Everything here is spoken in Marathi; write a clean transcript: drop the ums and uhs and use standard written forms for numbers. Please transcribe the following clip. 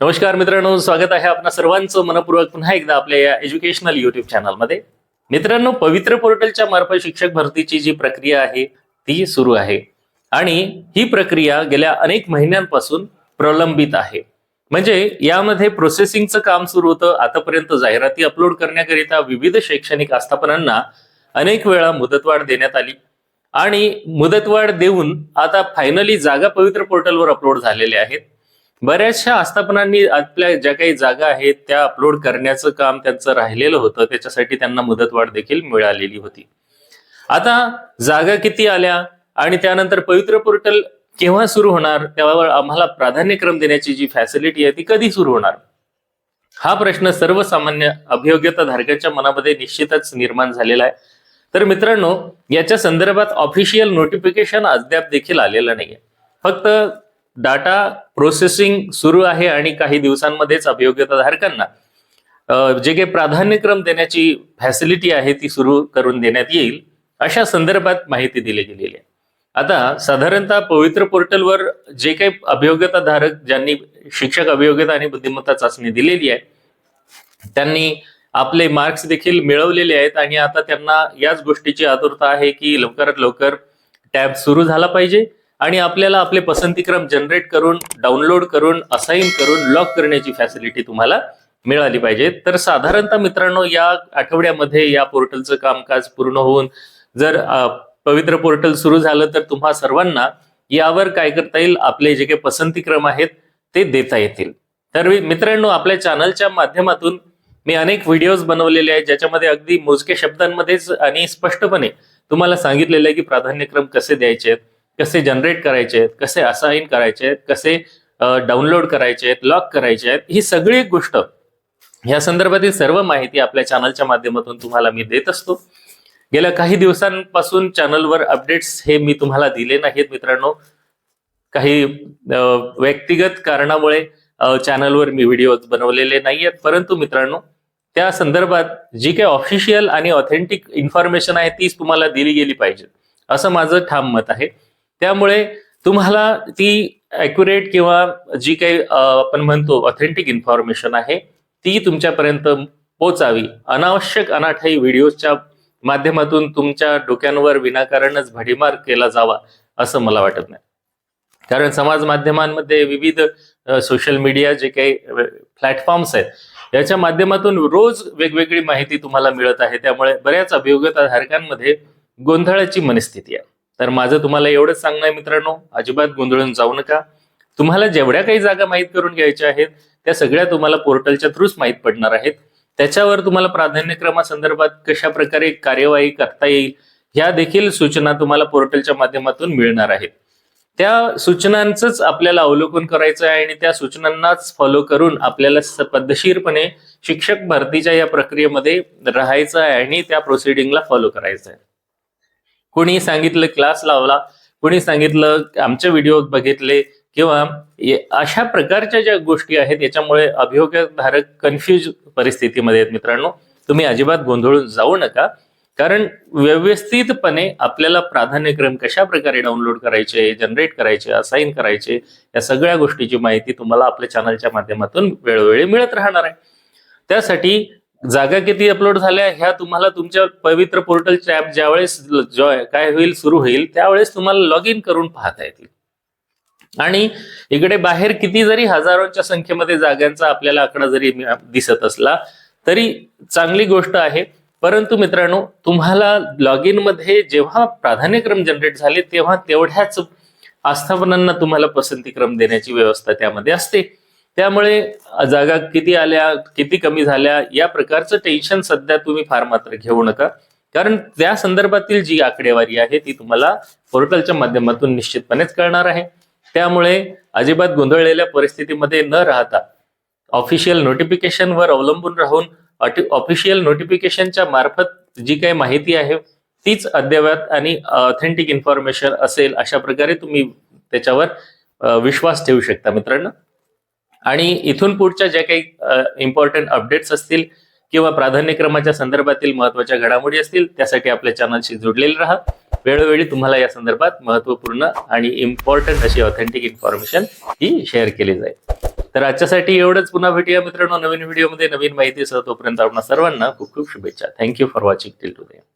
नमस्कार मित्रांनो, स्वागत आहे आपणा सर्वांचं मनपूर्वक पुन्हा एकदा आपल्या या एज्युकेशनल युट्यूब चॅनलमध्ये. मित्रांनो, पवित्र पोर्टलच्या मार्फत शिक्षक भरतीची जी प्रक्रिया आहे ती सुरू आहे आणि ही प्रक्रिया गेल्या अनेक महिन्यांपासून प्रलंबित आहे. म्हणजे यामध्ये प्रोसेसिंगचं काम सुरू होतं. आतापर्यंत जाहिराती अपलोड करण्याकरिता विविध शैक्षणिक आस्थापनांना अनेक वेळा मुदतवाढ देण्यात आली आणि मुदतवाढ देऊन आता फायनली जागा पवित्र पोर्टलवर अपलोड झालेल्या आहेत. बऱ्याचशा आस्थापनांनी आपल्या ज्या काही जागा आहेत त्या अपलोड करण्याचं काम त्यांचं राहिलेलं होतं, त्याच्यासाठी त्यांना मुदतवाढ देखील मिळालेली होती. आता जागा किती आल्या आणि त्यानंतर पवित्र पोर्टल केव्हा सुरू होणार, त्यावर आम्हाला प्राधान्यक्रम देण्याची जी फॅसिलिटी आहे ती कधी सुरू होणार, हा प्रश्न सर्वसामान्य अभियोग्यता धारकांच्या मनामध्ये निश्चितच निर्माण झालेला आहे. तर मित्रांनो, याच्या संदर्भात ऑफिशियल नोटिफिकेशन अद्याप देखील आलेलं नाहीये. फक्त डाटा प्रोसेसिंग सुरू आहे आणि काही दिवसांमध्येच अभियोग्यता धारकांना जे काही प्राधान्यक्रम देण्याची फॅसिलिटी आहे ती सुरू करून देण्यात येईल अशा संदर्भात माहिती दिली गेलेली आहे. आता साधारणतः पवित्र पोर्टलवर जे काही अभियोग्यता धारक ज्यांनी शिक्षक अभियोग्यता आणि बुद्धिमत्ता चाचणी दिलेली आहे त्यांनी आपले मार्क्स देखील मिळवलेले आहेत आणि आता त्यांना याच गोष्टीची आतुरता आहे की लवकरात लवकर टॅब सुरू झाला पाहिजे आणि आपल्याला आपले पसंतीक्रम जनरेट करून, डाउनलोड करून, असाइन करून लॉक करण्याची फॅसिलिटी तुम्हाला मिळाली पाहिजे. तर साधारणतः मित्रांनो, या आठवड्यामध्ये या पोर्टलचं कामकाज पूर्ण होऊन जर पवित्र पोर्टल सुरू झालं तर तुम्हा सर्वांना यावर काय करता येईल, आपले जे काही पसंतीक्रम आहेत ते देता येतील. तर मित्रांनो, आपल्या चॅनलच्या माध्यमातून मी अनेक व्हिडिओज बनवलेले आहेत ज्याच्यामध्ये अगदी मोजके शब्दांमध्येच आणि स्पष्टपणे तुम्हाला सांगितलेलं आहे की प्राधान्यक्रम कसे द्यायचे आहेत, कसे जनरेट करायचे आहेत, कसे असाइन करायचे आहेत, कसे डाउनलोड करायचे आहेत, लॉक करायचे आहेत. ही सगळी गोष्ट, या संदर्भातील सर्व माहिती आपल्या चॅनलच्या माध्यमातून तुम्हाला मी देत असतो. गेल्या काही दिवसांपासून चॅनलवर अपडेट्स हे मी तुम्हाला दिले नाहीत मित्रांनो. काही व्यक्तिगत कारणामुळे चॅनलवर मी व्हिडिओ बनवलेले नाहीयेत, परंतु मित्रांनो त्या संदर्भात जी काही ऑफिशियल आणि ऑथेंटिक इन्फॉर्मेशन आहे तीच तुम्हाला दिली गेली पाहिजे असं माझं ठाम मत आहे. त्यामुळे तुम्हाला ती ॲक्युरेट किंवा जी काही आपण म्हणतो ऑथेंटिक इन्फॉर्मेशन आहे ती तुमच्यापर्यंत पोहोचावी. अनावश्यक अनाठाई व्हिडिओच्या माध्यमातून तुमच्या डोक्यांवर विनाकारणच भडीमार केला जावा असं मला वाटत नाही. कारण समाज माध्यमांमध्ये विविध सोशल मीडिया जे काही प्लॅटफॉर्म्स आहेत याच्या माध्यमातून रोज वेगवेगळी माहिती तुम्हाला मिळत आहे. त्यामुळे बऱ्याच अभियोग्यता धारकांमध्ये गोंधळाची मनस्थिती आहे. तर माझं तुम्हाला एवढंच सांगणं आहे मित्रांनो, अजिबात गोंधळून जाऊ नका. तुम्हाला जेवढ्या काही जागा माहीत करून घ्यायच्या आहेत त्या सगळ्या तुम्हाला पोर्टलच्या थ्रूच माहीत पडणार आहेत. त्याच्यावर तुम्हाला प्राधान्यक्रमासंदर्भात कशा प्रकारे कार्यवाही करता येईल ह्या देखील सूचना तुम्हाला पोर्टलच्या माध्यमातून मिळणार आहेत. त्या सूचनांचंच आपल्याला अवलोकन करायचं आहे आणि त्या सूचनांनाच फॉलो करून आपल्याला पद्धतशीरपणे शिक्षक भरतीच्या या प्रक्रियेमध्ये राहायचं आहे आणि त्या प्रोसिडिंगला फॉलो करायचं आहे. कोणी सांगितलं क्लास लावला, कोणी सांगितलं आमचे व्हिडिओ बघितले किंवा अशा प्रकारच्या ज्या गोष्टी आहेत याच्यामुळे अभियोग्यधारक कन्फ्यूज परिस्थितीमध्ये आहेत. मित्रांनो, तुम्ही अजिबात गोंधळून जाऊ नका. कारण व्यवस्थितपणे आपल्याला प्राधान्यक्रम कशा प्रकारे डाउनलोड करायचे, जनरेट करायचे, असाइन करायचे या सगळ्या गोष्टीची माहिती तुम्हाला आपल्या चॅनलच्या माध्यमातून वेळोवेळी मिळत राहणार आहे. त्यासाठी जागा किती अपलोड झाल्या ह्या तुम्हाला तुमच्या पवित्र पोर्टलच्या ऍप ज्यावेळेस काय होईल, सुरू होईल त्यावेळेस तुम्हाला लॉग इन करून पाहता येतील. आणि इकडे बाहेर किती जरी हजारोंच्या संख्येमध्ये जागांचा आपल्याला आकडा जरी दिसत असला तरी चांगली गोष्ट आहे. परंतु मित्रांनो, तुम्हाला लॉग इन मध्ये जेव्हा प्राधान्यक्रम जनरेट झाले तेव्हा तेवढ्याच आस्थापनांना तुम्हाला पसंतीक्रम देण्याची व्यवस्था त्यामध्ये असते. त्यामुळे जागा किती आल्या, किती कमी झाल्या या प्रकारचं टेन्शन सध्या तुम्ही फार मात्र घेऊ नका. कारण त्या संदर्भातील जी आकडेवारी आहे ती तुम्हाला पोर्टलच्या माध्यमातून निश्चितपणेच कळणार आहे. त्यामुळे अजिबात गोंधळलेल्या परिस्थितीमध्ये न राहता ऑफिशियल नोटिफिकेशनवर अवलंबून राहून ऑफिशियल नोटिफिकेशनच्या मार्फत जी काही माहिती आहे तीच अद्ययावत आणि ऑथेंटिक इन्फॉर्मेशन असेल अशा प्रकारे तुम्ही त्याच्यावर विश्वास ठेवू शकता मित्रांनो. आणि इथून पुढच्या ज्या काही इम्पॉर्टंट अपडेट्स असतील किंवा प्राधान्यक्रमाच्या संदर्भातील महत्त्वाच्या घडामोडी असतील त्यासाठी आपल्या चॅनलशी जोडलेले राहा. वेळोवेळी तुम्हाला या संदर्भात महत्त्वपूर्ण आणि इम्पॉर्टंट अशी ऑथेंटिक इन्फॉर्मेशन ही शेअर केली जाईल. तर आजच्यासाठी एवढंच. पुन्हा भेटूया मित्रांनो नवीन व्हिडिओमध्ये नवीन माहितीसह. तोपर्यंत आपणा सर्वांना खूप खूप शुभेच्छा. Thank you for watching till today.